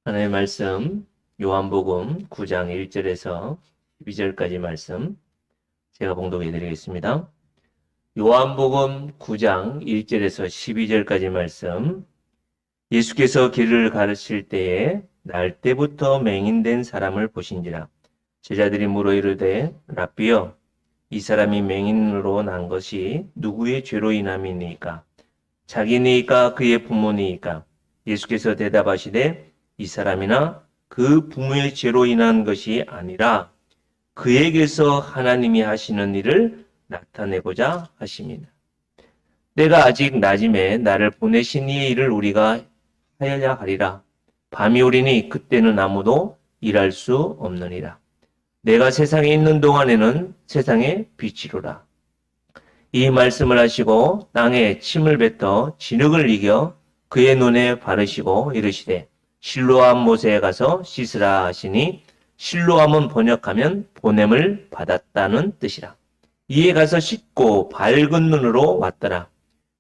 하나님의 말씀 요한복음 9장 1절에서 12절까지 말씀 제가 봉독해 드리겠습니다. 요한복음 9장 1절에서 12절까지 말씀. 예수께서 길을 가르칠 때에 날 때부터 맹인된 사람을 보신지라. 제자들이 물어 이르되 랍비여, 이 사람이 맹인으로 난 것이 누구의 죄로 인함이니까? 자기니까 그의 부모니까? 예수께서 대답하시되 이 사람이나 그 부모의 죄로 인한 것이 아니라 그에게서 하나님이 하시는 일을 나타내고자 하십니다. 때가 아직 낮음에 나를 보내신 이의 일을 우리가 하여야 하리라. 밤이 오리니 그때는 아무도 일할 수 없느니라. 내가 세상에 있는 동안에는 세상의 빛이로라. 이 말씀을 하시고 땅에 침을 뱉어 진흙을 이겨 그의 눈에 바르시고 이르시되 실로암 못에 가서 씻으라 하시니, 실로암은 번역하면 보냄을 받았다는 뜻이라. 이에 가서 씻고 밝은 눈으로 왔더라.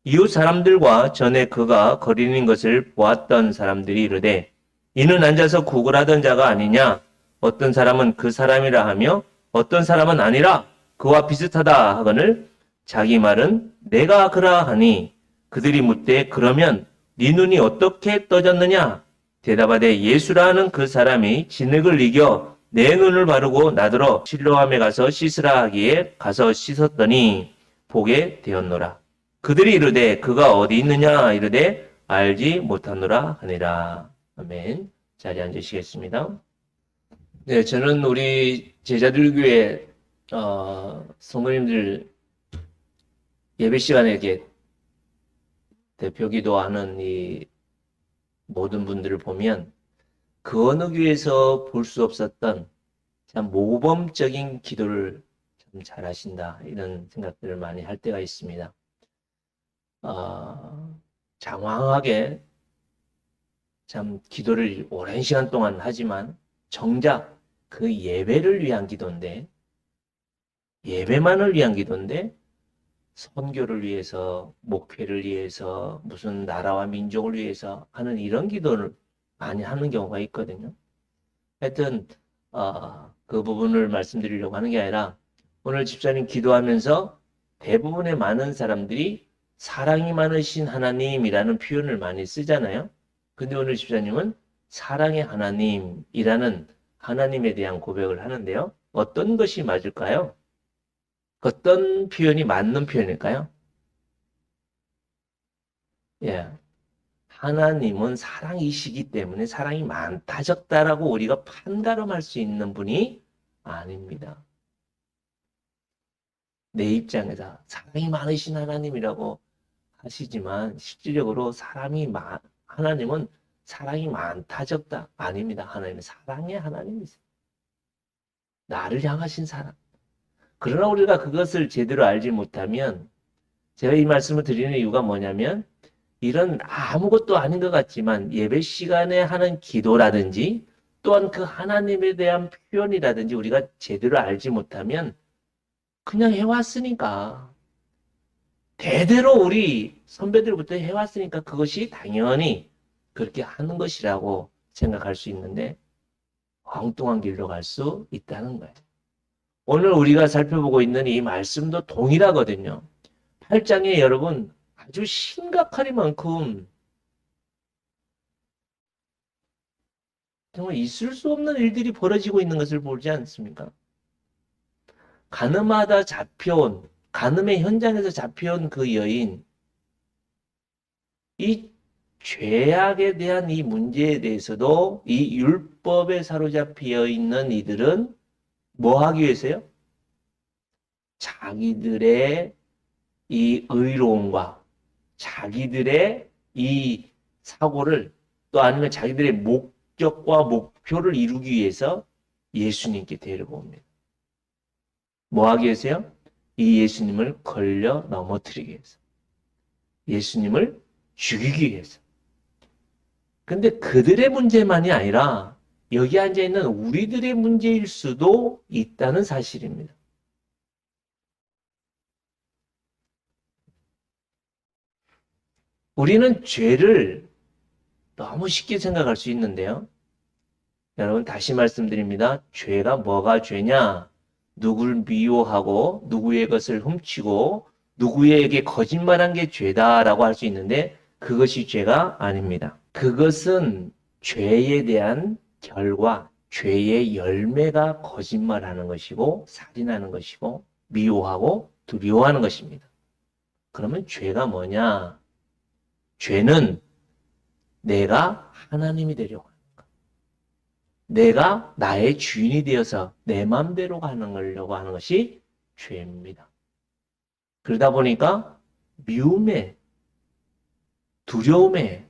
이웃 사람들과 전에 그가 거리는 것을 보았던 사람들이 이르되 이는 앉아서 구걸하던 자가 아니냐? 어떤 사람은 그 사람이라 하며 어떤 사람은 아니라 그와 비슷하다 하거늘 자기 말은 내가 그라 하니, 그들이 묻되 그러면 네 눈이 어떻게 떠졌느냐? 대답하되 예수라는 그 사람이 진흙을 이겨 내 눈을 바르고 나더러 실로암에 가서 씻으라 하기에 가서 씻었더니 보게 되었노라. 그들이 이르되 그가 어디 있느냐? 이르되 알지 못하노라 하니라. 아멘. 자리에 앉으시겠습니다. 네, 저는 우리 제자들 교회 성도님들 예배 시간에 이렇게 대표 기도하는 이 모든 분들을 보면 그 어느 교회에서 볼 수 없었던 참 모범적인 기도를 참 잘하신다, 이런 생각들을 많이 할 때가 있습니다. 장황하게 참 기도를 오랜 시간 동안 하지만 정작 그 예배를 위한 기도인데, 예배만을 위한 기도인데 선교를 위해서, 목회를 위해서, 무슨 나라와 민족을 위해서 하는 이런 기도를 많이 하는 경우가 있거든요. 하여튼 그 부분을 말씀드리려고 하는 게 아니라, 오늘 집사님 기도하면서 대부분의 많은 사람들이 사랑이 많으신 하나님이라는 표현을 많이 쓰잖아요. 근데 오늘 집사님은 사랑의 하나님이라는 하나님에 대한 고백을 하는데요. 어떤 것이 맞을까요? 어떤 표현이 맞는 표현일까요? 예. 하나님은 사랑이시기 때문에 사랑이 많다 적다라고 우리가 판가름할 수 있는 분이 아닙니다. 내 입장에서 사랑이 많으신 하나님이라고 하시지만 실질적으로 하나님은 사랑이 많다 적다 아닙니다. 하나님은 사랑의 하나님이세요. 나를 향하신 사랑. 그러나 우리가 그것을 제대로 알지 못하면, 제가 이 말씀을 드리는 이유가 뭐냐면, 이런 아무것도 아닌 것 같지만 예배 시간에 하는 기도라든지 또한 그 하나님에 대한 표현이라든지 우리가 제대로 알지 못하면 그냥 해왔으니까, 대대로 우리 선배들부터 해왔으니까 그것이 당연히 그렇게 하는 것이라고 생각할 수 있는데 엉뚱한 길로 갈 수 있다는 거예요. 오늘 우리가 살펴보고 있는 이 말씀도 동일하거든요. 8장에 여러분 아주 심각하리만큼 정말 있을 수 없는 일들이 벌어지고 있는 것을 보지 않습니까? 간음의 현장에서 잡혀온 그 여인, 이 죄악에 대한 이 문제에 대해서도 이 율법에 사로잡혀 있는 이들은 뭐 하기 위해서요? 자기들의 이 의로움과 자기들의 이 사고를, 또 아니면 자기들의 목적과 목표를 이루기 위해서 예수님께 데려옵니다. 뭐 하기 위해서요? 이 예수님을 걸려 넘어뜨리기 위해서. 예수님을 죽이기 위해서. 근데 그들의 문제만이 아니라 여기 앉아있는 우리들의 문제일 수도 있다는 사실입니다. 우리는 죄를 너무 쉽게 생각할 수 있는데요. 여러분 다시 말씀드립니다. 죄가 뭐가 죄냐? 누구를 미워하고 누구의 것을 훔치고 누구에게 거짓말한 게 죄다라고 할 수 있는데 그것이 죄가 아닙니다. 그것은 죄에 대한 결과, 죄의 열매가 거짓말하는 것이고 살인하는 것이고 미워하고 두려워하는 것입니다. 그러면 죄가 뭐냐? 죄는 내가 하나님이 되려고 하는 것. 내가 나의 주인이 되어서 내 마음대로 가려고 하는 것이 죄입니다. 그러다 보니까 미움에, 두려움에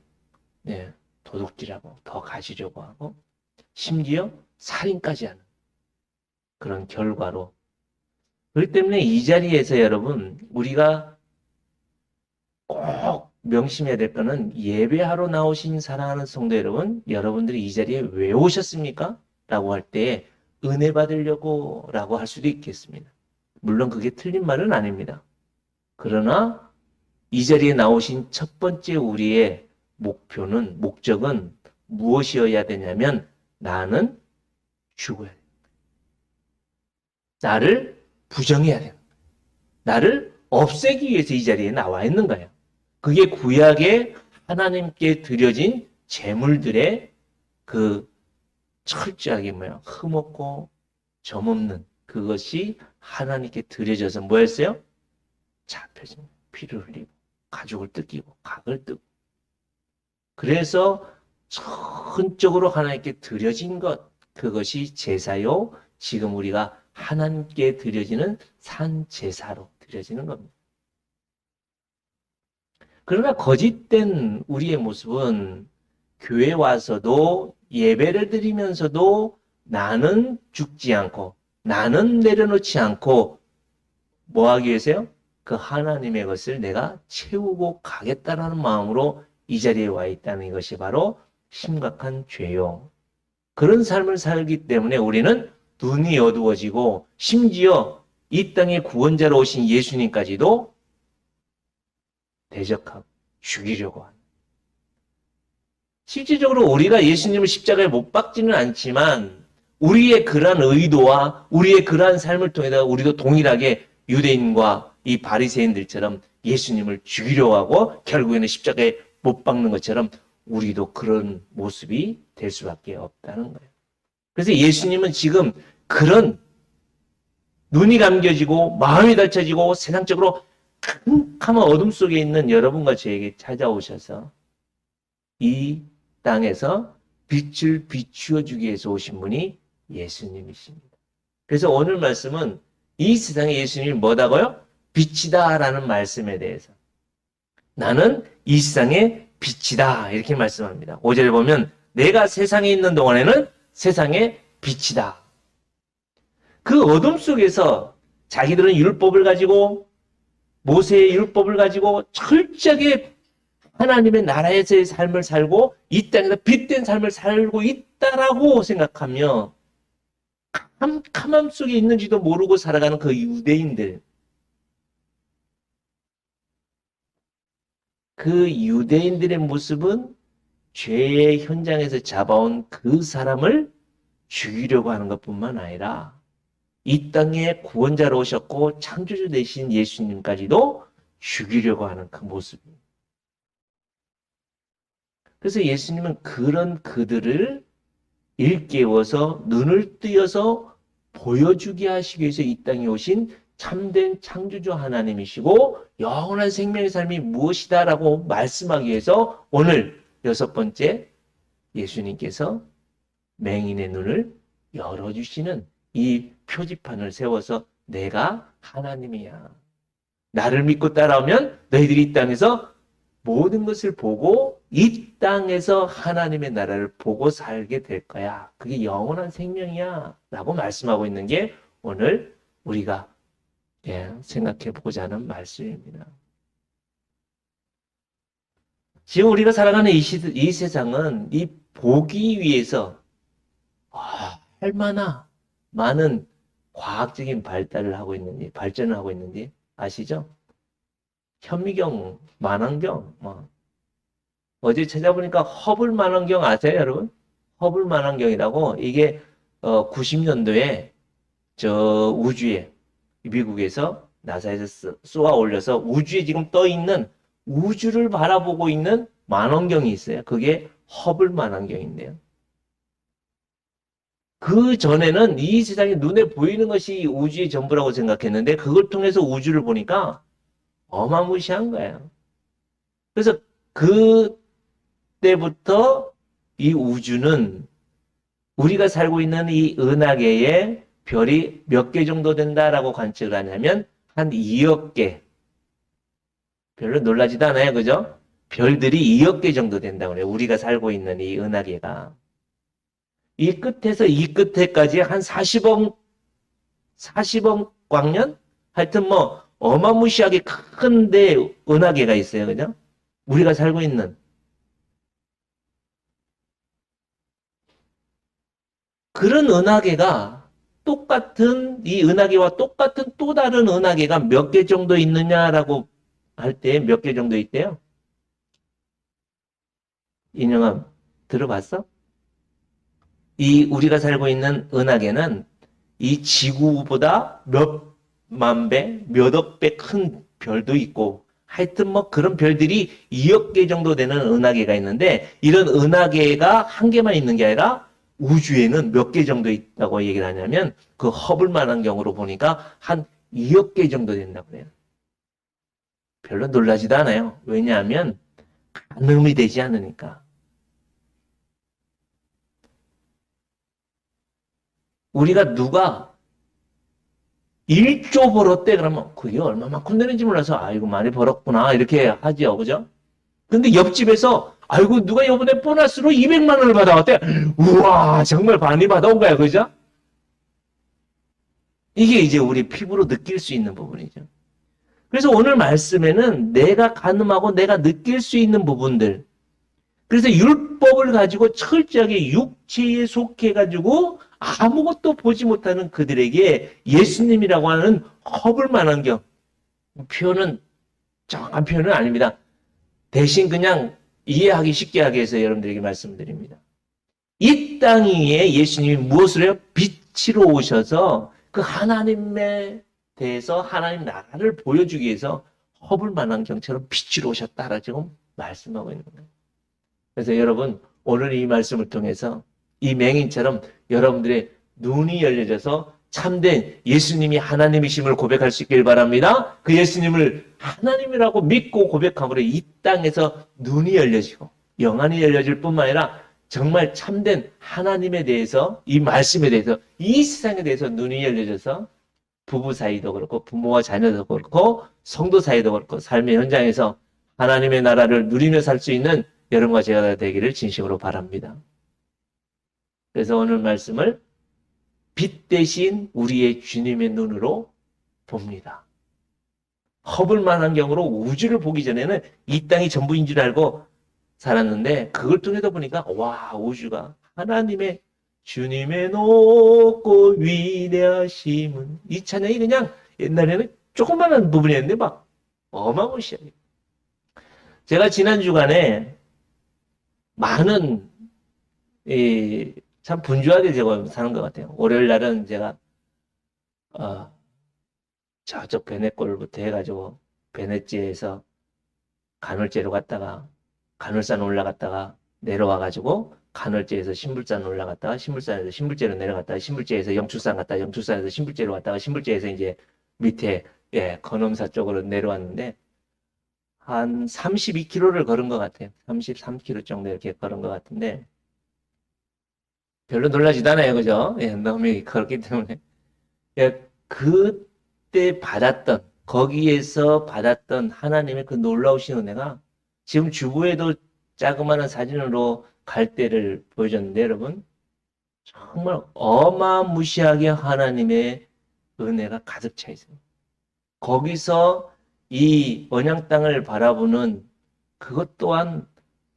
도둑질하고 더 가지려고 하고 심지어 살인까지 하는 그런 결과로. 그렇기 때문에 이 자리에서 여러분 우리가 꼭 명심해야 될 거는 예배하러 나오신 사랑하는 성도 여러분, 여러분들이 이 자리에 왜 오셨습니까? 라고 할 때 은혜 받으려고 라고 할 수도 있겠습니다. 물론 그게 틀린 말은 아닙니다. 그러나 이 자리에 나오신 첫 번째 우리의 목적은 무엇이어야 되냐면 나는 죽어야 돼. 나를 부정해야 돼. 나를 없애기 위해서 이 자리에 나와 있는 거예요. 그게 구약에 하나님께 드려진 제물들의 그 철저하게 흠없고 점없는 그것이 하나님께 드려져서 뭐였어요? 잡혀진 피를 흘리고 가죽을 뜯기고 각을 뜨고 그래서 전적으로 하나님께 드려진 것 그것이 제사요. 지금 우리가 하나님께 드려지는 산제사로 드려지는 겁니다. 그러나 거짓된 우리의 모습은 교회 와서도 예배를 드리면서도 나는 죽지 않고 나는 내려놓지 않고 뭐 하기 위해서요? 그 하나님의 것을 내가 채우고 가겠다라는 마음으로 이 자리에 와 있다는 것이 바로 심각한 죄요. 그런 삶을 살기 때문에 우리는 눈이 어두워지고 심지어 이 땅의 구원자로 오신 예수님까지도 대적하고 죽이려고 하는. 실질적으로 우리가 예수님을 십자가에 못 박지는 않지만 우리의 그러한 의도와 우리의 그러한 삶을 통해서 우리도 동일하게 유대인과 이 바리새인들처럼 예수님을 죽이려고 하고 결국에는 십자가에 못 박는 것처럼 우리도 그런 모습이 될 수밖에 없다는 거예요. 그래서 예수님은 지금 그런 눈이 감겨지고 마음이 닫혀지고 세상적으로 캄캄한 어둠 속에 있는 여러분과 저에게 찾아오셔서 이 땅에서 빛을 비추어 주기 위해서 오신 분이 예수님이십니다. 그래서 오늘 말씀은 이 세상에 예수님이 뭐다고요? 빛이다라는 말씀에 대해서 나는 이 세상의 빛이다 이렇게 말씀합니다. 5절에 보면 내가 세상에 있는 동안에는 세상의 빛이다. 그 어둠 속에서 자기들은 율법을 가지고 모세의 율법을 가지고 철저하게 하나님의 나라에서의 삶을 살고 이 땅에서 빛된 삶을 살고 있다라고 생각하며 캄캄함 속에 있는지도 모르고 살아가는 그 유대인들. 그 유대인들의 모습은 죄의 현장에서 잡아온 그 사람을 죽이려고 하는 것뿐만 아니라 이 땅에 구원자로 오셨고 창조주 되신 예수님까지도 죽이려고 하는 그 모습입니다. 그래서 예수님은 그런 그들을 일깨워서 눈을 뜨여서 보여주게 하시기 위해서 이 땅에 오신 참된 창조주 하나님이시고 영원한 생명의 삶이 무엇이다라고 말씀하기 위해서 오늘 6번째 예수님께서 맹인의 눈을 열어주시는 이 표지판을 세워서 내가 하나님이야. 나를 믿고 따라오면 너희들이 이 땅에서 모든 것을 보고 이 땅에서 하나님의 나라를 보고 살게 될 거야. 그게 영원한 생명이야. 라고 말씀하고 있는 게 오늘 우리가 생각해 보고자 하는 말씀입니다. 지금 우리가 살아가는 이 세상은 이 보기 위해서 얼마나 많은 과학적인 발전을 하고 있는지 아시죠? 현미경, 만원경, 어제 찾아보니까 허블 만원경 아세요, 여러분? 허블 망원경이라고 이게 90년도에 저 우주에 미국에서 나사에서 쏘아 올려서 우주에 지금 떠 있는 우주를 바라보고 있는 망원경이 있어요. 그게 허블 망원경인데요. 그 전에는 이 세상에 눈에 보이는 것이 우주의 전부라고 생각했는데 그걸 통해서 우주를 보니까 어마무시한 거예요. 그래서 그때부터 이 우주는 우리가 살고 있는 이 은하계에 별이 몇 개 정도 된다라고 관측을 하냐면 한 2억 개. 별로 놀라지도 않아요. 그죠? 별들이 2억 개 정도 된다고 그래요. 우리가 살고 있는 이 은하계가. 이 끝에서 이 끝에까지 한 40억 광년? 하여튼 뭐 어마무시하게 큰데 은하계가 있어요. 그죠? 우리가 살고 있는. 그런 은하계가 똑같은 이 은하계와 똑같은 또 다른 은하계가 몇 개 정도 있느냐라고 할 때 몇 개 정도 있대요? 인형아, 들어봤어? 이 우리가 살고 있는 은하계는 이 지구보다 몇만 배, 몇억 배 큰 별도 있고 하여튼 뭐 그런 별들이 2억 개 정도 되는 은하계가 있는데 이런 은하계가 한 개만 있는 게 아니라 우주에는 몇 개 정도 있다고 얘기를 하냐면 그 허블 망원경으로 보니까 한 2억 개 정도 된다고 그래요. 별로 놀라지도 않아요. 왜냐하면 가늠이 되지 않으니까. 우리가 누가 1조 벌었대 그러면 그게 얼마만큼 되는지 몰라서 아이고 많이 벌었구나 이렇게 하지요. 그죠? 근데 옆집에서 아이고 누가 이번에 보너스로 200만 원을 받아왔대. 우와 정말 많이 받아온 거야. 그죠? 이게 이제 우리 피부로 느낄 수 있는 부분이죠. 그래서 오늘 말씀에는 내가 가늠하고 내가 느낄 수 있는 부분들. 그래서 율법을 가지고 철저하게 육체에 속해가지고 아무것도 보지 못하는 그들에게 예수님이라고 하는 허블 망원경. 표현은 정확한 표현은 아닙니다. 대신 그냥 이해하기 쉽게 하기 위해서 여러분들에게 말씀드립니다. 이 땅 위에 예수님이 무엇을 해요? 빛으로 오셔서 그 하나님에 대해서 하나님 나라를 보여주기 위해서 허블 망원경처럼 빛으로 오셨다라고 지금 말씀하고 있는 거예요. 그래서 여러분 오늘 이 말씀을 통해서 이 맹인처럼 여러분들의 눈이 열려져서 참된 예수님이 하나님이심을 고백할 수 있길 바랍니다. 그 예수님을 하나님이라고 믿고 고백함으로 이 땅에서 눈이 열려지고 영안이 열려질 뿐만 아니라 정말 참된 하나님에 대해서 이 말씀에 대해서 이 세상에 대해서 눈이 열려져서 부부 사이도 그렇고 부모와 자녀도 그렇고 성도 사이도 그렇고 삶의 현장에서 하나님의 나라를 누리며 살 수 있는 여러분과 제가 되기를 진심으로 바랍니다. 그래서 오늘 말씀을 빛 대신 우리의 주님의 눈으로 봅니다. 허블 망원경으로 우주를 보기 전에는 이 땅이 전부인 줄 알고 살았는데 그걸 통해서 보니까 와 우주가 하나님의 주님의 높고 위대하심은 이 찬양이 그냥 옛날에는 조그마한 부분이었는데 막 어마무시하게 제가 지난 주간에 많은 참 분주하게 제가 사는 것 같아요. 월요일 날은 제가 저쪽 베네골부터 해가지고 베네지에서 간헐제로 갔다가 간헐산 올라갔다가 내려와가지고 간헐제에서 신불산 올라갔다가 신불산에서 신불제로 내려갔다가 신불제에서 영출산 갔다가 영출산에서 신불제로 갔다가 신불제에서 이제 밑에 건엄사 쪽으로 내려왔는데 한 32km를 걸은 것 같아요. 33km 정도 이렇게 걸은 것 같은데 별로 놀라지도 않아요. 그죠? 너무 걸었기 때문에. 그때 받았던, 거기에서 받았던 하나님의 그 놀라우신 은혜가 지금 주부에도 자그마한 사진으로 갈대를 보여줬는데 여러분 정말 어마무시하게 하나님의 은혜가 가득 차 있어요. 거기서 이 언양 땅을 바라보는 그것 또한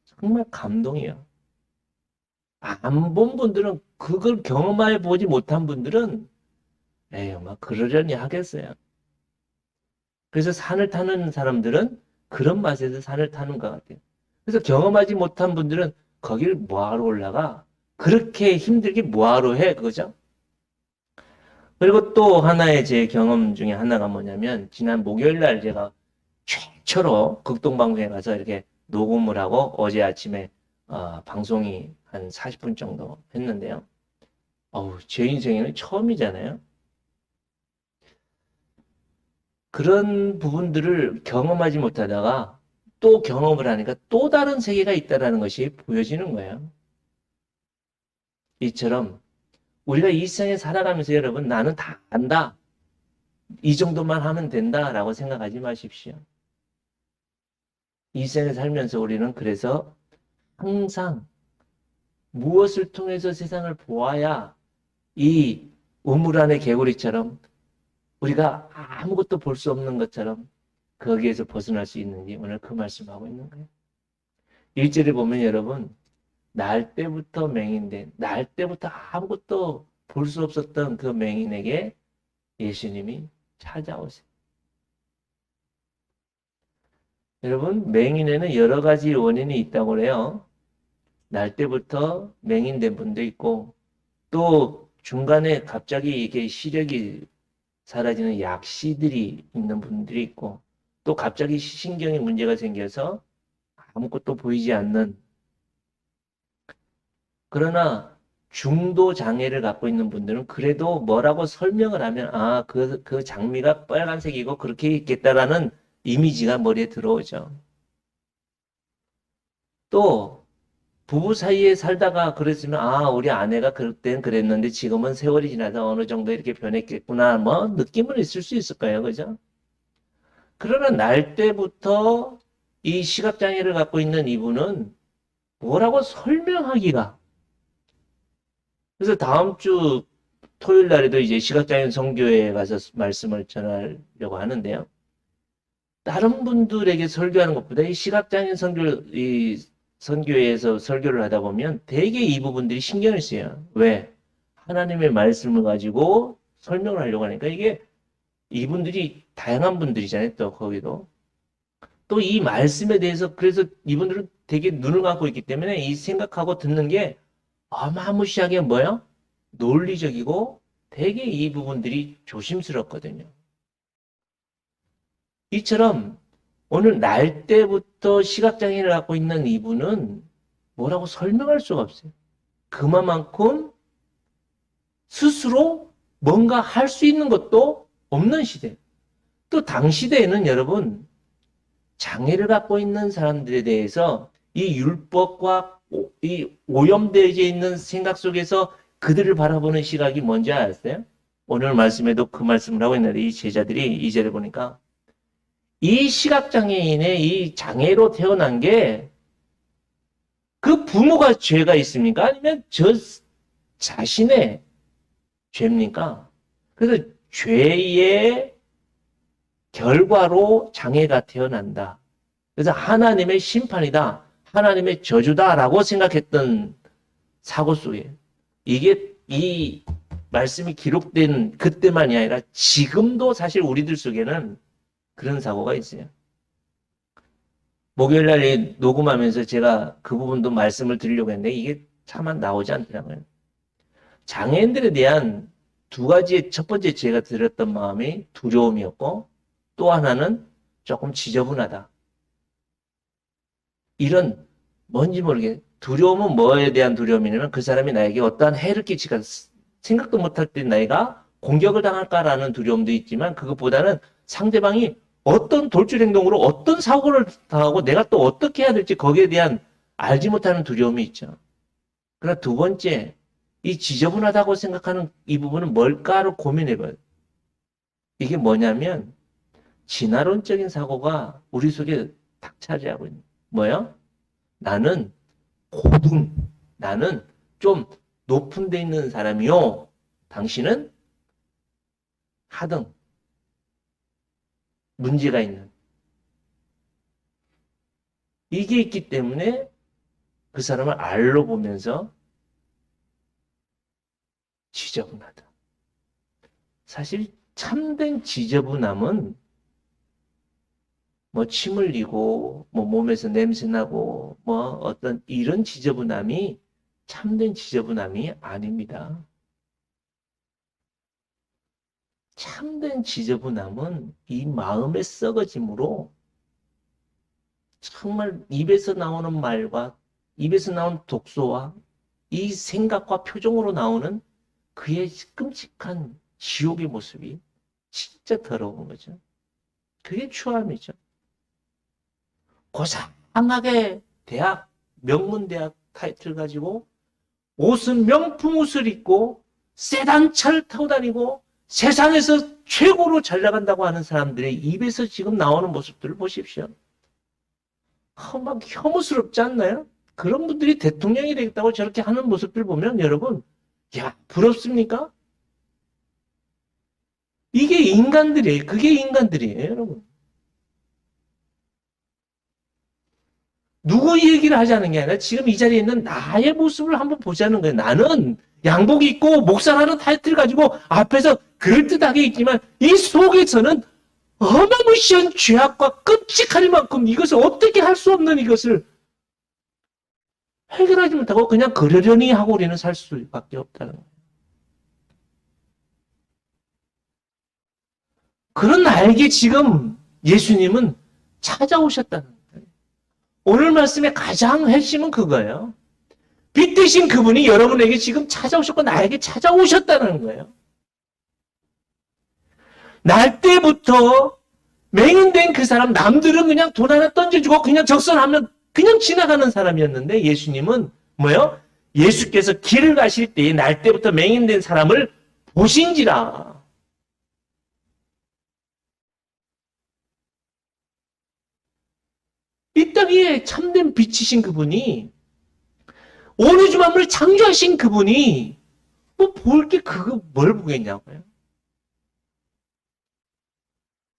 정말 감동이에요. 안 본 분들은 그걸 경험해 보지 못한 분들은 에휴 막 그러려니 하겠어요. 그래서 산을 타는 사람들은 그런 맛에서 산을 타는 것 같아요. 그래서 경험하지 못한 분들은 거길 뭐하러 올라가? 그렇게 힘들게 뭐하러 해, 그거죠? 그리고 또 하나의 제 경험 중에 하나가 뭐냐면, 지난 목요일 날 제가 최초로 극동방송에 가서 이렇게 녹음을 하고 어제 아침에 방송이 한 40분 정도 했는데요. 제 인생에는 처음이잖아요. 그런 부분들을 경험하지 못하다가 또 경험을 하니까 또 다른 세계가 있다는 것이 보여지는 거예요. 이처럼 우리가 이 세상에 살아가면서 여러분 나는 다 안다. 이 정도만 하면 된다라고 생각하지 마십시오. 이 세상에 살면서 우리는 그래서 항상 무엇을 통해서 세상을 보아야 이 우물 안의 개구리처럼 우리가 아무것도 볼 수 없는 것처럼 거기에서 벗어날 수 있는지 오늘 그 말씀하고 있는 거예요. 1절에 보면 여러분 날 때부터 맹인된 날 때부터 아무것도 볼 수 없었던 그 맹인에게 예수님이 찾아오세요. 여러분 맹인에는 여러 가지 원인이 있다고 해요. 날 때부터 맹인된 분도 있고 또 중간에 갑자기 이게 시력이 사라지는 약시들이 있는 분들이 있고 또 갑자기 신경에 문제가 생겨서 아무것도 보이지 않는 그러나 중도 장애를 갖고 있는 분들은 그래도 뭐라고 설명을 하면 그 장미가 빨간색이고 그렇게 있겠다라는 이미지가 머리에 들어오죠. 또 부부 사이에 살다가 그랬으면 우리 아내가 그땐 그랬는데 지금은 세월이 지나서 어느 정도 이렇게 변했겠구나 뭐 느낌은 있을 수 있을 거예요. 그죠? 그러나 날 때부터 이 시각장애를 갖고 있는 이분은 뭐라고 설명하기가 그래서 다음 주 토요일 날에도 이제 시각장애인 선교회에 가서 말씀을 전하려고 하는데요. 다른 분들에게 설교하는 것보다 이 시각장애인 이 선교회에서 설교를 하다 보면 되게 이 부분들이 신경을 써요. 왜? 하나님의 말씀을 가지고 설명을 하려고 하니까 이게 이분들이 다양한 분들이잖아요. 또 거기도. 또 이 말씀에 대해서 그래서 이분들은 되게 눈을 감고 있기 때문에 이 생각하고 듣는 게 어마무시하게 뭐요? 논리적이고 되게 이 부분들이 조심스럽거든요. 이처럼 오늘 날 때부터 시각장애를 갖고 있는 이분은 뭐라고 설명할 수가 없어요. 그만큼 스스로 뭔가 할 수 있는 것도 없는 시대. 또 당시대에는 여러분 장애를 갖고 있는 사람들에 대해서 이 율법과 이 오염되어 있는 생각 속에서 그들을 바라보는 시각이 뭔지 아세요? 오늘 말씀에도 그 말씀을 하고 있는데 이 제자들이 이 절에 보니까 이 시각장애인의 이 장애로 태어난 게 그 부모가 죄가 있습니까? 아니면 저 자신의 죄입니까? 그래서 죄의 결과로 장애가 태어난다. 그래서 하나님의 심판이다. 하나님의 저주다라고 생각했던 사고 속에 이게 이 말씀이 기록된 그때만이 아니라 지금도 사실 우리들 속에는 그런 사고가 있어요. 목요일 날 녹음하면서 제가 그 부분도 말씀을 드리려고 했는데 이게 차마 나오지 않더라고요. 장애인들에 대한 두 가지의 첫 번째 제가 들었던 마음이 두려움이었고 또 하나는 조금 지저분하다. 이런 뭔지 모르게 두려움은 뭐에 대한 두려움이냐면 그 사람이 나에게 어떠한 해를 끼칠까 생각도 못할 때 내가 공격을 당할까라는 두려움도 있지만 그것보다는 상대방이 어떤 돌출 행동으로 어떤 사고를 당하고 내가 또 어떻게 해야 될지 거기에 대한 알지 못하는 두려움이 있죠. 그러나 두 번째, 이 지저분하다고 생각하는 이 부분은 뭘까를 고민해봐요. 이게 뭐냐면 진화론적인 사고가 우리 속에 탁 차지하고 있는 뭐야? 나는 고등, 나는 좀 높은 데 있는 사람이요. 당신은 하등, 문제가 있는. 이게 있기 때문에 그 사람을 알로 보면서 지저분하다. 사실 참된 지저분함은 뭐 침 흘리고 뭐 몸에서 냄새 나고 뭐 어떤 이런 지저분함이 참된 지저분함이 아닙니다. 참된 지저분함은 이 마음의 썩어짐으로 정말 입에서 나오는 말과 입에서 나오는 독소와 이 생각과 표정으로 나오는 그의 끔찍한 지옥의 모습이 진짜 더러운 거죠. 그게 추함이죠. 고상하게 대학, 명문대학 타이틀 가지고 옷은 명품 옷을 입고 세단차를 타고 다니고 세상에서 최고로 잘 나간다고 하는 사람들의 입에서 지금 나오는 모습들을 보십시오. 막 혐오스럽지 않나요? 그런 분들이 대통령이 되겠다고 저렇게 하는 모습들 보면 여러분, 야, 부럽습니까? 이게 인간들이에요. 그게 인간들이에요, 여러분. 누구 얘기를 하자는 게 아니라 지금 이 자리에 있는 나의 모습을 한번 보자는 거예요. 나는 양복 입고 목사라는 타이틀 가지고 앞에서 그럴듯하게 있지만 이 속에서는 어마무시한 죄악과 끔찍할 만큼 이것을 어떻게 할 수 없는 이것을 해결하지 못하고 그냥 그러려니 하고 우리는 살 수밖에 없다는 거예요. 그런 나에게 지금 예수님은 찾아오셨다는 거예요. 오늘 말씀의 가장 핵심은 그거예요. 빛 대신 그분이 여러분에게 지금 찾아오셨고 나에게 찾아오셨다는 거예요. 날 때부터 맹인된 그 사람, 남들은 그냥 돈 하나 던져주고 그냥 적선하면 그냥 지나가는 사람이었는데 예수님은 뭐예요? 예수께서 길을 가실 때에 날 때부터 맹인된 사람을 보신지라. 이 땅에 참된 빛이신 그분이 온 우주 만물을 창조하신 그분이 뭐 볼 게 그거 뭘 보겠냐고요.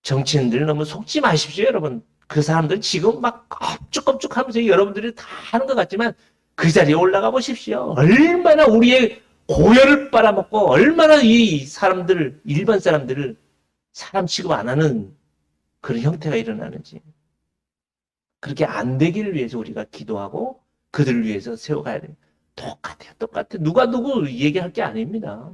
정치인들 너무 속지 마십시오, 여러분. 그 사람들 지금 막 껍죽껍죽 하면서 여러분들이 다 하는 것 같지만 그 자리에 올라가 보십시오. 얼마나 우리의 고열을 빨아먹고 얼마나 이 사람들, 일반 사람들을 사람 취급 안 하는 그런 형태가 일어나는지. 그렇게 안 되기를 위해서 우리가 기도하고 그들을 위해서 세워가야 돼요. 똑같아요. 똑같아요. 누가 누구 얘기할 게 아닙니다.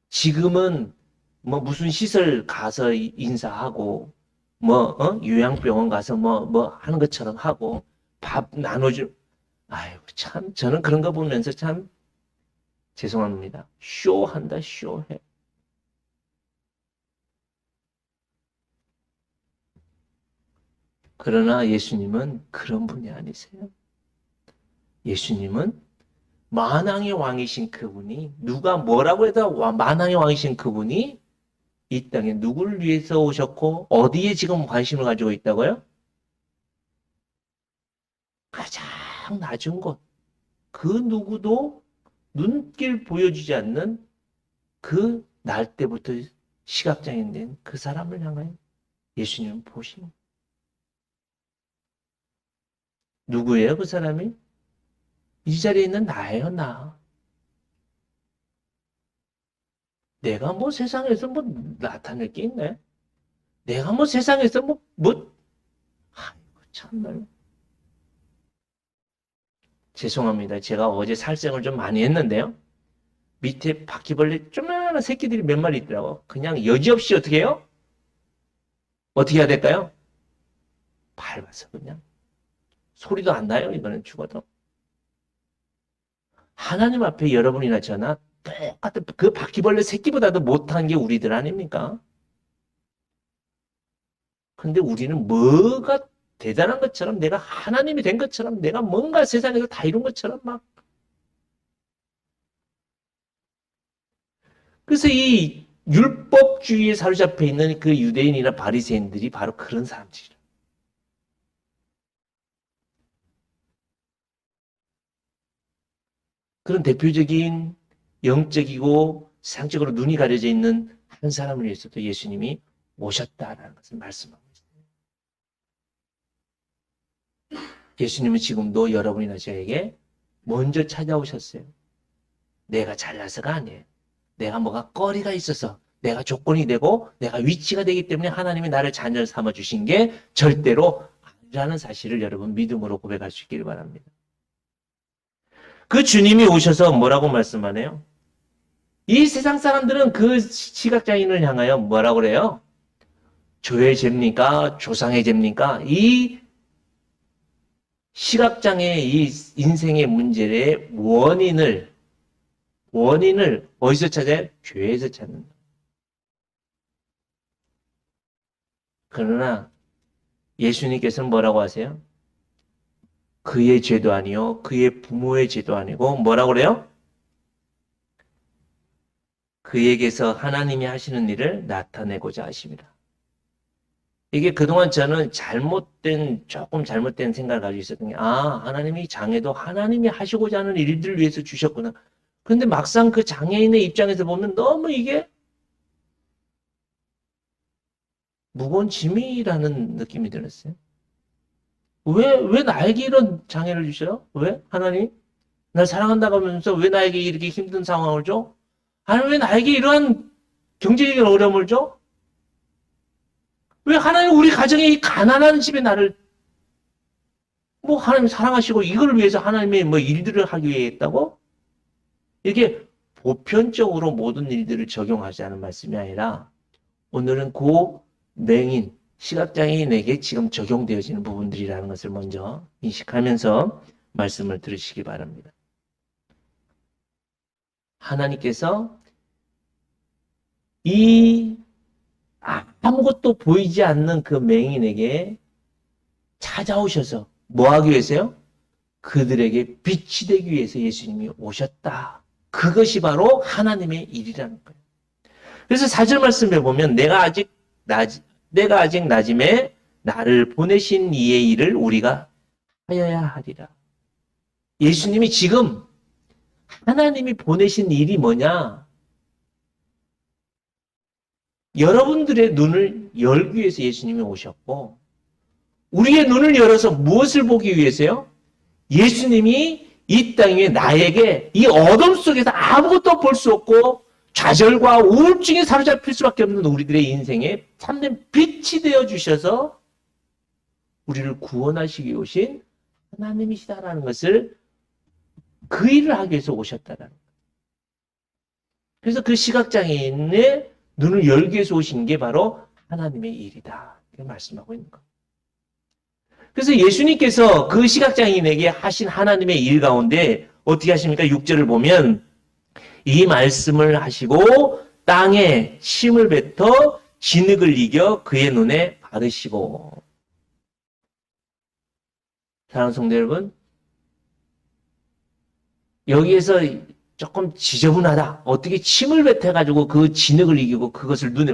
지금은 뭐 무슨 시설 가서 인사하고 요양병원 가서 뭐 하는 것처럼 하고 밥 나눠주. 아이고 참 저는 그런 거 보면서 참 죄송합니다. 쇼한다 쇼해. 그러나 예수님은 그런 분이 아니세요. 예수님은 만왕의 왕이신 그분이 누가 뭐라고 해도 만왕의 왕이신 그분이 이 땅에 누구를 위해서 오셨고 어디에 지금 관심을 가지고 있다고요? 가장 낮은 곳. 그 누구도 눈길 보여주지 않는 그 날 때부터 시각장애인 된 그 사람을 향하여 예수님은 보신 누구예요? 그 사람이? 이 자리에 있는 나예요, 나. 내가 뭐 세상에서 뭐 나타낼 게 있네? 내가 뭐 세상에서 아이고, 참나요. 죄송합니다. 제가 어제 살생을 좀 많이 했는데요. 밑에 바퀴벌레 조그마한 새끼들이 몇 마리 있더라고. 그냥 여지없이 어떻게 해요? 어떻게 해야 될까요? 밟아서 그냥. 소리도 안 나요, 이거는 죽어도. 하나님 앞에 여러분이나 저나 똑같은 그 바퀴벌레 새끼보다도 못한 게 우리들 아닙니까? 근데 우리는 뭐가 대단한 것처럼 내가 하나님이 된 것처럼 내가 뭔가 세상에서 다 이룬 것처럼 막 그래서 이 율법주의에 사로잡혀 있는 그 유대인이나 바리새인들이 바로 그런 사람들이에요. 그런 대표적인 영적이고 상적으로 눈이 가려져 있는 한 사람을 위해서도 예수님이 오셨다라는 것을 말씀하고 있어요. 예수님은 지금도 여러분이나 저에게 먼저 찾아오셨어요. 내가 잘나서가 아니에요. 내가 뭐가 거리가 있어서 내가 조건이 되고 내가 위치가 되기 때문에 하나님이 나를 자녀를 삼아주신 게 절대로 아니라는 사실을 여러분 믿음으로 고백할 수 있기를 바랍니다. 그 주님이 오셔서 뭐라고 말씀하네요? 이 세상 사람들은 그 시각장애인을 향하여 뭐라고 그래요? 저의 죄입니까? 조상의 죄입니까? 이 시각장애의 이 인생의 문제의 원인을 어디서 찾아요? 죄에서 찾는다. 그러나 예수님께서는 뭐라고 하세요? 그의 죄도 아니요, 그의 부모의 죄도 아니고 뭐라고 그래요? 그에게서 하나님이 하시는 일을 나타내고자 하십니다. 이게 그동안 저는 조금 잘못된 생각을 가지고 있었던 게, 하나님이 장애도 하나님이 하시고자 하는 일들을 위해서 주셨구나. 그런데 막상 그 장애인의 입장에서 보면 너무 이게 무거운 짐이라는 느낌이 들었어요. 왜 나에게 이런 장애를 주셔요? 왜? 하나님? 날 사랑한다고 하면서 왜 나에게 이렇게 힘든 상황을 줘? 하나님 왜 나에게 이러한 경제적인 어려움을 줘? 왜 하나님 우리 가정에 이 가난한 집에 나를 하나님 사랑하시고 이걸 위해서 하나님의 일들을 하기 위해 했다고? 이게 보편적으로 모든 일들을 적용하자는 말씀이 아니라 오늘은 맹인, 시각장애인에게 지금 적용되어지는 부분들이라는 것을 먼저 인식하면서 말씀을 들으시기 바랍니다. 하나님께서 이 아무것도 보이지 않는 그 맹인에게 찾아오셔서 뭐 하기 위해서요? 그들에게 빛이 되기 위해서 예수님이 오셨다. 그것이 바로 하나님의 일이라는 거예요. 그래서 4절 말씀에 보면 내가 아직 낮음에 나를 보내신 이의 일을 우리가 하여야 하리라. 예수님이 지금 하나님이 보내신 일이 뭐냐? 여러분들의 눈을 열기 위해서 예수님이 오셨고 우리의 눈을 열어서 무엇을 보기 위해서요? 예수님이 이 땅에 나에게 이 어둠 속에서 아무것도 볼 수 없고 좌절과 우울증에 사로잡힐 수밖에 없는 우리들의 인생에 참된 빛이 되어 주셔서 우리를 구원하시기 위해 오신 하나님이시다라는 것을 그 일을 하기 위해서 오셨다라는 거예요. 그래서 그 시각장애인의 눈을 열기 위해서 오신 게 바로 하나님의 일이다. 이렇게 말씀하고 있는 거예요. 그래서 예수님께서 그 시각장애인에게 하신 하나님의 일 가운데 어떻게 하십니까? 6절을 보면 이 말씀을 하시고 땅에 침을 뱉어 진흙을 이겨 그의 눈에 바르시고. 사랑하는 성도 여러분, 여기에서 조금 지저분하다. 어떻게 침을 뱉어가지고 그 진흙을 이기고 그것을 눈에,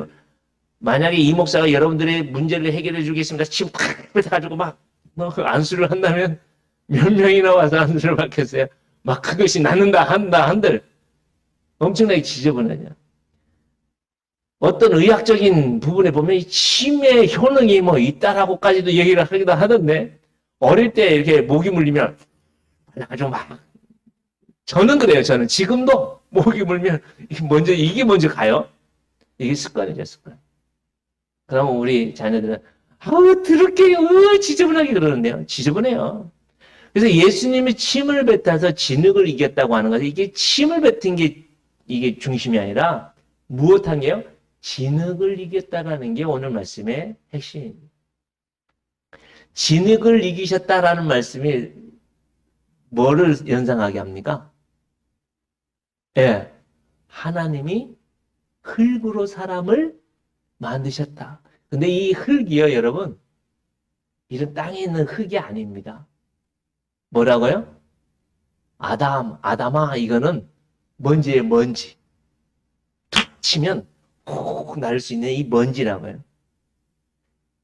만약에 이 목사가 여러분들의 문제를 해결해 주겠습니다. 침 팍 뱉어가지고 막 안수를 한다면 몇 명이나 와서 안수를 받겠어요. 막 그것이 낫는다 한들 엄청나게 지저분하냐. 어떤 의학적인 부분에 보면 이 침의 효능이 있다라고까지도 얘기를 하기도 하던데 어릴 때 이렇게 모기 물리면 아주 막 저는 그래요. 저는 지금도 모기 물면 이게 먼저 가요. 이게 습관이죠, 습관. 그러면 우리 자녀들은 더럽게 지저분하게 그러는데요. 지저분해요. 그래서 예수님이 침을 뱉어서 진흙을 이겼다고 하는 것은 이게 침을 뱉은 게 이게 중심이 아니라 무엇한 게요? 진흙을 이겼다라는 게 오늘 말씀의 핵심입니다. 진흙을 이기셨다라는 말씀이 뭐를 연상하게 합니까? 예, 하나님이 흙으로 사람을 만드셨다. 근데 이 흙이요, 여러분, 이런 땅에 있는 흙이 아닙니다. 뭐라고요? 아담아, 이거는 먼지예요, 먼지. 툭 치면 훅 날 수 있는 이 먼지라고요.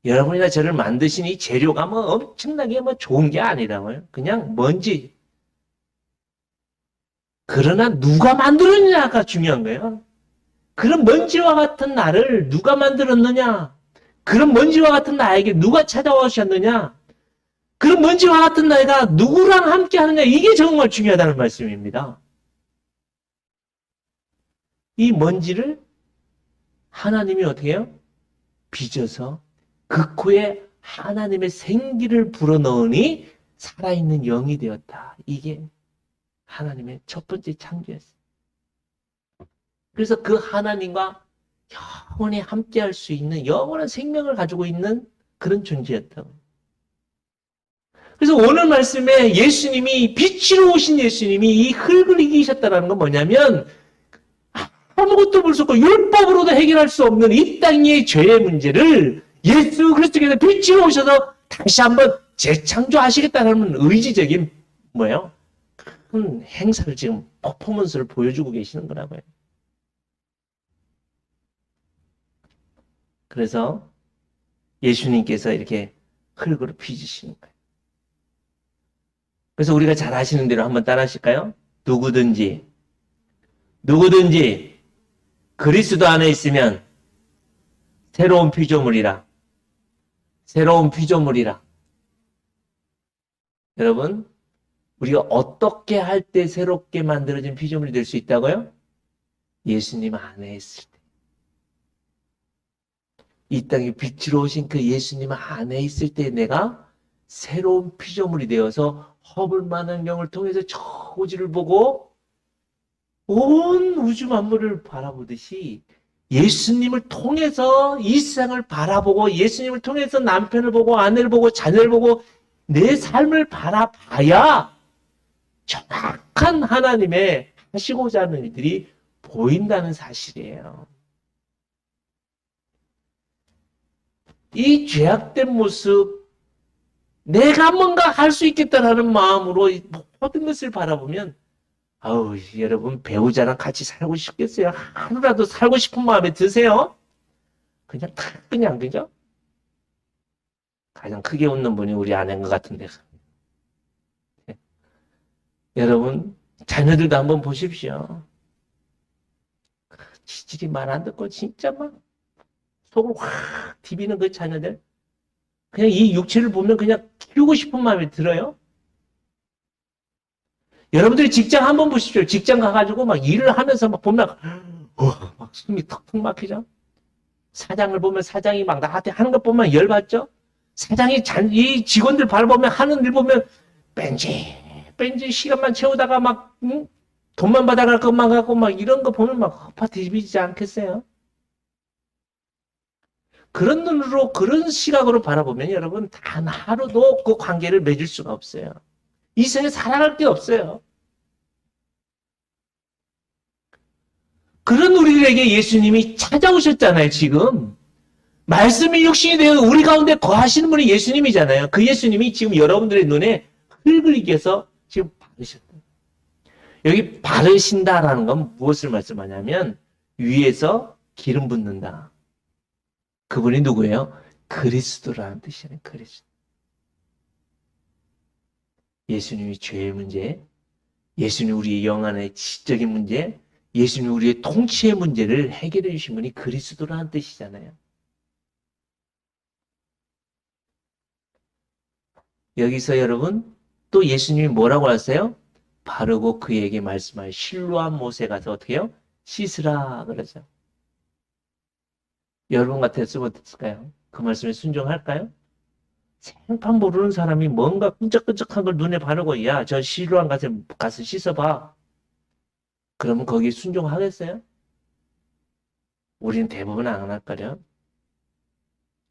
여러분이나 저를 만드신 이 재료가 엄청나게 좋은 게 아니라고요. 그냥 먼지. 그러나 누가 만들었느냐가 중요한 거예요. 그런 먼지와 같은 나를 누가 만들었느냐? 그런 먼지와 같은 나에게 누가 찾아오셨느냐? 그런 먼지와 같은 나이가 누구랑 함께 하느냐? 이게 정말 중요하다는 말씀입니다. 이 먼지를 하나님이 어떻게 해요? 빚어서 그 코에 하나님의 생기를 불어넣으니 살아있는 영이 되었다. 이게 하나님의 첫 번째 창조였어요. 그래서 그 하나님과 영원히 함께할 수 있는 영원한 생명을 가지고 있는 그런 존재였다고. 그래서 오늘 말씀에 예수님이 빛으로 오신 예수님이 이 흙을 이기셨다는 건 뭐냐면 아무것도 볼 수 없고 율법으로도 해결할 수 없는 이 땅의 죄의 문제를 예수 그리스도께서 빛으로 오셔서 다시 한번 재창조하시겠다는 의지적인 뭐예요? 큰 행사를 지금 퍼포먼스를 보여주고 계시는 거라고요. 그래서 예수님께서 이렇게 흙으로 빚으시는 거예요. 그래서 우리가 잘 아시는 대로 한번 따라 하실까요? 누구든지 그리스도 안에 있으면 새로운 피조물이라. 새로운 피조물이라. 여러분, 우리가 어떻게 할 때 새롭게 만들어진 피조물이 될 수 있다고요? 예수님 안에 있을 때. 이 땅에 빛으로 오신 그 예수님 안에 있을 때 내가 새로운 피조물이 되어서 허블만한 통해서 저 우주를 보고 온 우주 만물을 바라보듯이 예수님을 통해서 이 세상을 바라보고 예수님을 통해서 남편을 보고 아내를 보고 자녀를 보고 내 삶을 바라봐야 정확한 하나님의 하시고자 하는 일들이 보인다는 사실이에요. 이 죄악된 모습, 내가 뭔가 할 수 있겠다라는 마음으로 모든 것을 바라보면 아우, 여러분 배우자랑 같이 살고 싶겠어요? 하루라도 살고 싶은 마음에 드세요? 그냥 그죠? 가장 크게 웃는 분이 우리 아내인 것 같은데. 여러분 자녀들도 한번 보십시오. 지질이 말 안 듣고 진짜 막 속을 확 디비는 그 자녀들. 그냥 이 육체를 보면 그냥 키우고 싶은 마음이 들어요. 여러분들이 직장 한번 보십시오. 직장 가가지고 막 일을 하면서 막 보면 막 숨이 턱턱 막히죠. 사장을 보면 사장이 막 나한테 하는 것 보면 열받죠. 사장이 이 직원들 바라보면 하는 일 보면 뺀지 시간만 채우다가 막 돈만 받아갈 것만 갖고 막 이런 거 보면 막 허파 뒤집히지 않겠어요? 그런 눈으로 그런 시각으로 바라보면 여러분 단 하루도 그 관계를 맺을 수가 없어요. 이 세상에 살아갈 게 없어요. 그런 우리들에게 예수님이 찾아오셨잖아요, 지금. 말씀이 육신이 되어 우리 가운데 거하시는 분이 예수님이잖아요. 그 예수님이 지금 여러분들의 눈에 흙을 이겨서 지금 바르셨다. 여기 바르신다라는 건 무엇을 말씀하냐면 위에서 기름 붓는다. 그분이 누구예요? 그리스도라는 뜻이에요. 그리스도. 예수님이 죄의 문제, 예수님 우리의 영안의 지적인 문제, 예수님 우리의 통치의 문제를 해결해 주신 분이 그리스도라는 뜻이잖아요. 여기서 여러분 또 예수님이 뭐라고 하세요? 바르고 그에게 말씀하여 실로암 못에 가서 어떻게 해요? 씻으라 그러죠. 여러분 같았으면 어땠을까요? 그 말씀에 순종할까요? 생판 모르는 사람이 뭔가 끈적끈적한 걸 눈에 바르고 야, 저 실로암 가서 씻어봐. 그러면 거기에 순종하겠어요? 우리는 대부분 안 할 거예요.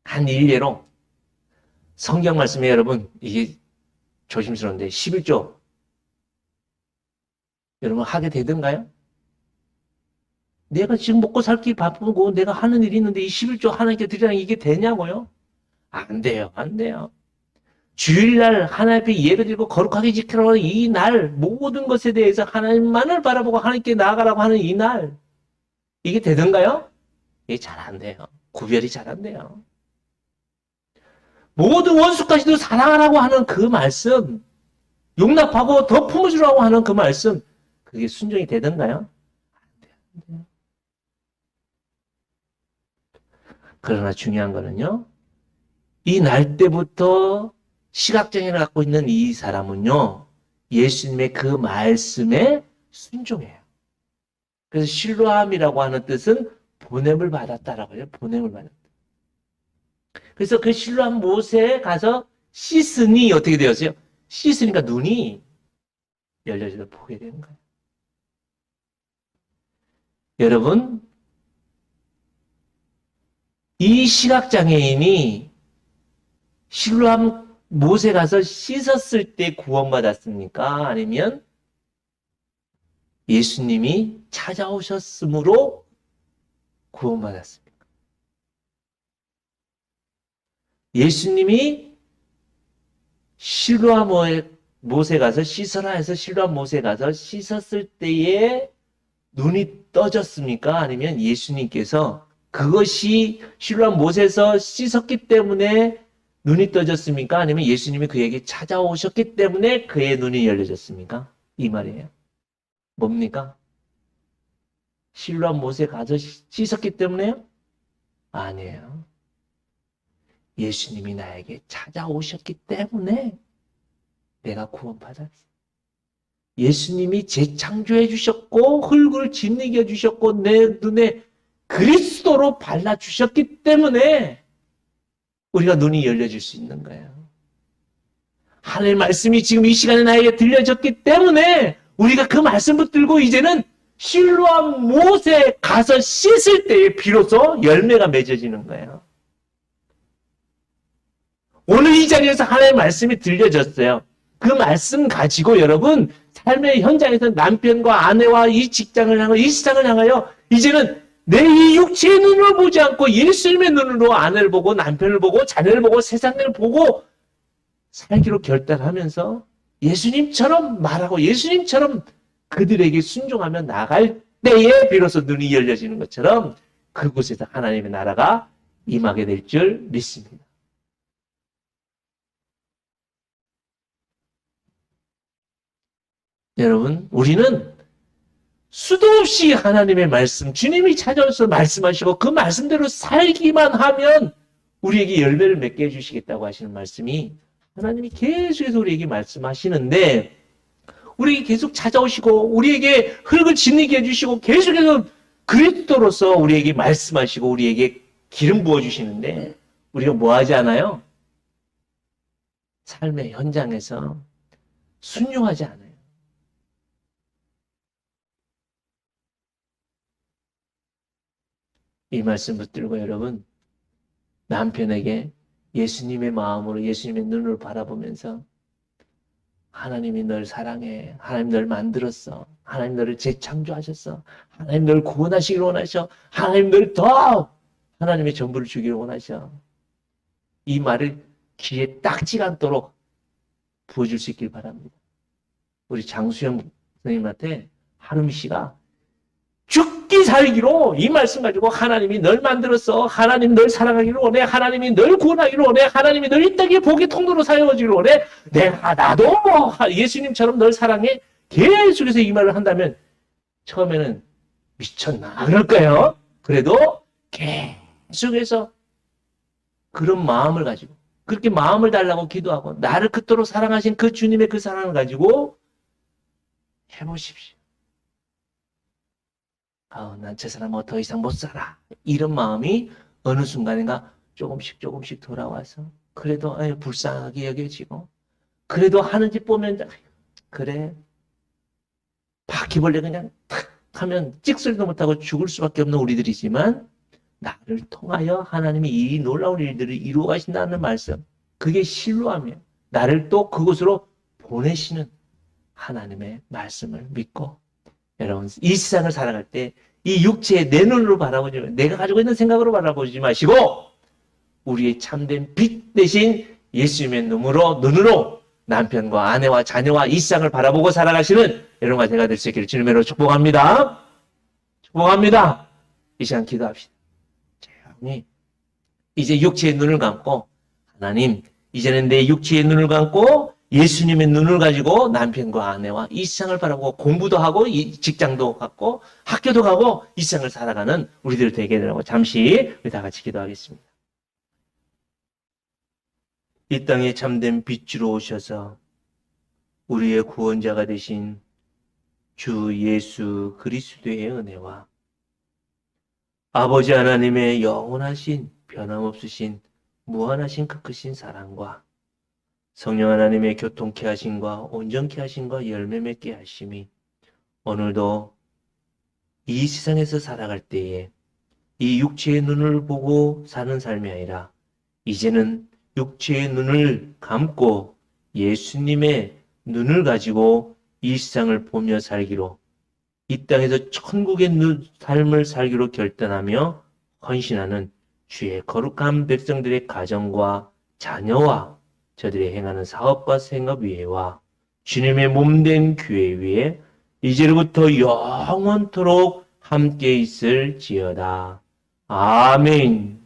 한 일례로 성경 말씀에 여러분 이게 조심스러운데 11조 여러분 하게 되던가요? 내가 지금 먹고 살기 바쁘고 내가 하는 일이 있는데 이 11조 하나님께 드리라는 이게 되냐고요? 안 돼요. 안 돼요. 주일날 하나님 앞에 예배드리고 거룩하게 지키라고 이 날 모든 것에 대해서 하나님만을 바라보고 하나님께 나아가라고 하는 이 날 이게 되던가요? 이게 잘 안 돼요. 구별이 잘 안 돼요. 모든 원수까지도 사랑하라고 하는 그 말씀, 용납하고 더 품어주라고 하는 그 말씀, 그게 순종이 되던가요? 안 돼요. 그러나 중요한 거는요, 이 날 때부터 시각장애를 갖고 있는 이 사람은요, 예수님의 그 말씀에 순종해요. 그래서 실로암이라고 하는 뜻은 보냄을 받았다라고 해요. 보냄을 받았다. 그래서 그 실로암 못에 가서 씻으니 어떻게 되었어요? 씻으니까 눈이 열려져서 보게 되는 거예요. 여러분, 이 시각장애인이 실로암 못에 가서 씻었을 때 구원받았습니까? 아니면 예수님이 찾아오셨으므로 구원받았습니까? 예수님이 실로암 못에 가서 씻어라 해서 실로암 못에 가서 씻었을 때에 눈이 떠졌습니까? 아니면 예수님께서 그것이 실로암 못에서 씻었기 때문에 눈이 떠졌습니까? 아니면 예수님이 그에게 찾아오셨기 때문에 그의 눈이 열려졌습니까? 이 말이에요. 뭡니까? 실로암 못에 가서 씻었기 때문에요? 아니에요. 예수님이 나에게 찾아오셨기 때문에 내가 구원받았어. 예수님이 재창조해 주셨고 흙을 짓이겨 주셨고 내 눈에 그리스도로 발라주셨기 때문에 우리가 눈이 열려질 수 있는 거예요. 하나님의 말씀이 지금 이 시간에 나에게 들려졌기 때문에 우리가 그 말씀 붙들고 이제는 실로암 못에 가서 씻을 때에 비로소 열매가 맺어지는 거예요. 오늘 이 자리에서 하나님의 말씀이 들려졌어요. 그 말씀 가지고 여러분 삶의 현장에서 남편과 아내와 이 직장을 향하여 이 시장을 향하여 이제는 내 이 육체의 눈으로 보지 않고 예수님의 눈으로 아내를 보고 남편을 보고 자녀를 보고 세상을 보고 살기로 결단하면서 예수님처럼 말하고 예수님처럼 그들에게 순종하며 나갈 때에 비로소 눈이 열려지는 것처럼 그곳에서 하나님의 나라가 임하게 될 줄 믿습니다. 여러분, 우리는 수도 없이 하나님의 말씀, 주님이 찾아오셔서 말씀하시고 그 말씀대로 살기만 하면 우리에게 열매를 맺게 해주시겠다고 하시는 말씀이 하나님이 계속해서 우리에게 말씀하시는데 우리에게 계속 찾아오시고 우리에게 흙을 짓이게 해주시고 계속해서 그리스도로서 우리에게 말씀하시고 우리에게 기름 부어주시는데 우리가 뭐 하지 않아요? 삶의 현장에서 순종하지 않아요. 이 말씀 붙들고 여러분 남편에게 예수님의 마음으로 예수님의 눈을 바라보면서 하나님이 널 사랑해. 하나님 널 만들었어. 하나님 너를 재창조하셨어. 하나님 널 구원하시기를 원하셔. 하나님 널 더 하나님의 전부를 주기를 원하셔. 이 말을 귀에 딱지가 않도록 부어줄 수 있길 바랍니다. 우리 장수영 선생님한테 하름 씨가 죽기 살기로 이 말씀 가지고 하나님이 널 만들었어. 하나님 널 사랑하기를 원해. 하나님이 널 구원하기를 원해. 하나님이 널 이 땅에 복의 통로로 사용하기를 원해. 나도 예수님처럼 널 사랑해. 계속해서 이 말을 한다면 처음에는 미쳤나 그럴 거예요. 그래도 계속해서 그런 마음을 가지고 그렇게 마음을 달라고 기도하고 나를 그토록 사랑하신 그 주님의 그 사랑을 가지고 해보십시오. 난 저 사람하고 더 이상 못 살아. 이런 마음이 어느 순간인가 조금씩 돌아와서 그래도 불쌍하게 여겨지고 그래도 하는 짓 보면 그래 바퀴벌레 그냥 탁 하면 찍소리도 못하고 죽을 수밖에 없는 우리들이지만 나를 통하여 하나님이 이 놀라운 일들을 이루어 가신다는 말씀 그게 실로암이에요. 나를 또 그곳으로 보내시는 하나님의 말씀을 믿고 여러분 이 세상을 살아갈 때 이 육체의 내 눈으로 바라보지 마시고 내가 가지고 있는 생각으로 바라보지 마시고 우리의 참된 빛 대신 예수님의 눈으로 남편과 아내와 자녀와 이 세상을 바라보고 살아가시는 여러분과 제가 될 수 있기를 주님으로 축복합니다. 축복합니다. 이 시간 기도합시다. 이제 육체의 눈을 감고 하나님 이제는 내 육체의 눈을 감고 예수님의 눈을 가지고 남편과 아내와 이 세상을 바라보고 공부도 하고 직장도 갖고 학교도 가고 이 세상을 살아가는 우리들 되게 되라고 잠시 우리 다 같이 기도하겠습니다. 이 땅에 참된 빛으로 오셔서 우리의 구원자가 되신 주 예수 그리스도의 은혜와 아버지 하나님의 영원하신 변함없으신 무한하신 그 크신 사랑과 성령 하나님의 교통케 하심과 온전케 하심과 열매 맺게 하심이 오늘도 이 세상에서 살아갈 때에 이 육체의 눈을 보고 사는 삶이 아니라 이제는 육체의 눈을 감고 예수님의 눈을 가지고 이 세상을 보며 살기로, 이 땅에서 천국의 삶을 살기로 결단하며 헌신하는 주의 거룩한 백성들의 가정과 자녀와 저들이 행하는 사업과 생업 위에와 주님의 몸된 교회 위에 이제로부터 영원토록 함께 있을지어다. 아멘.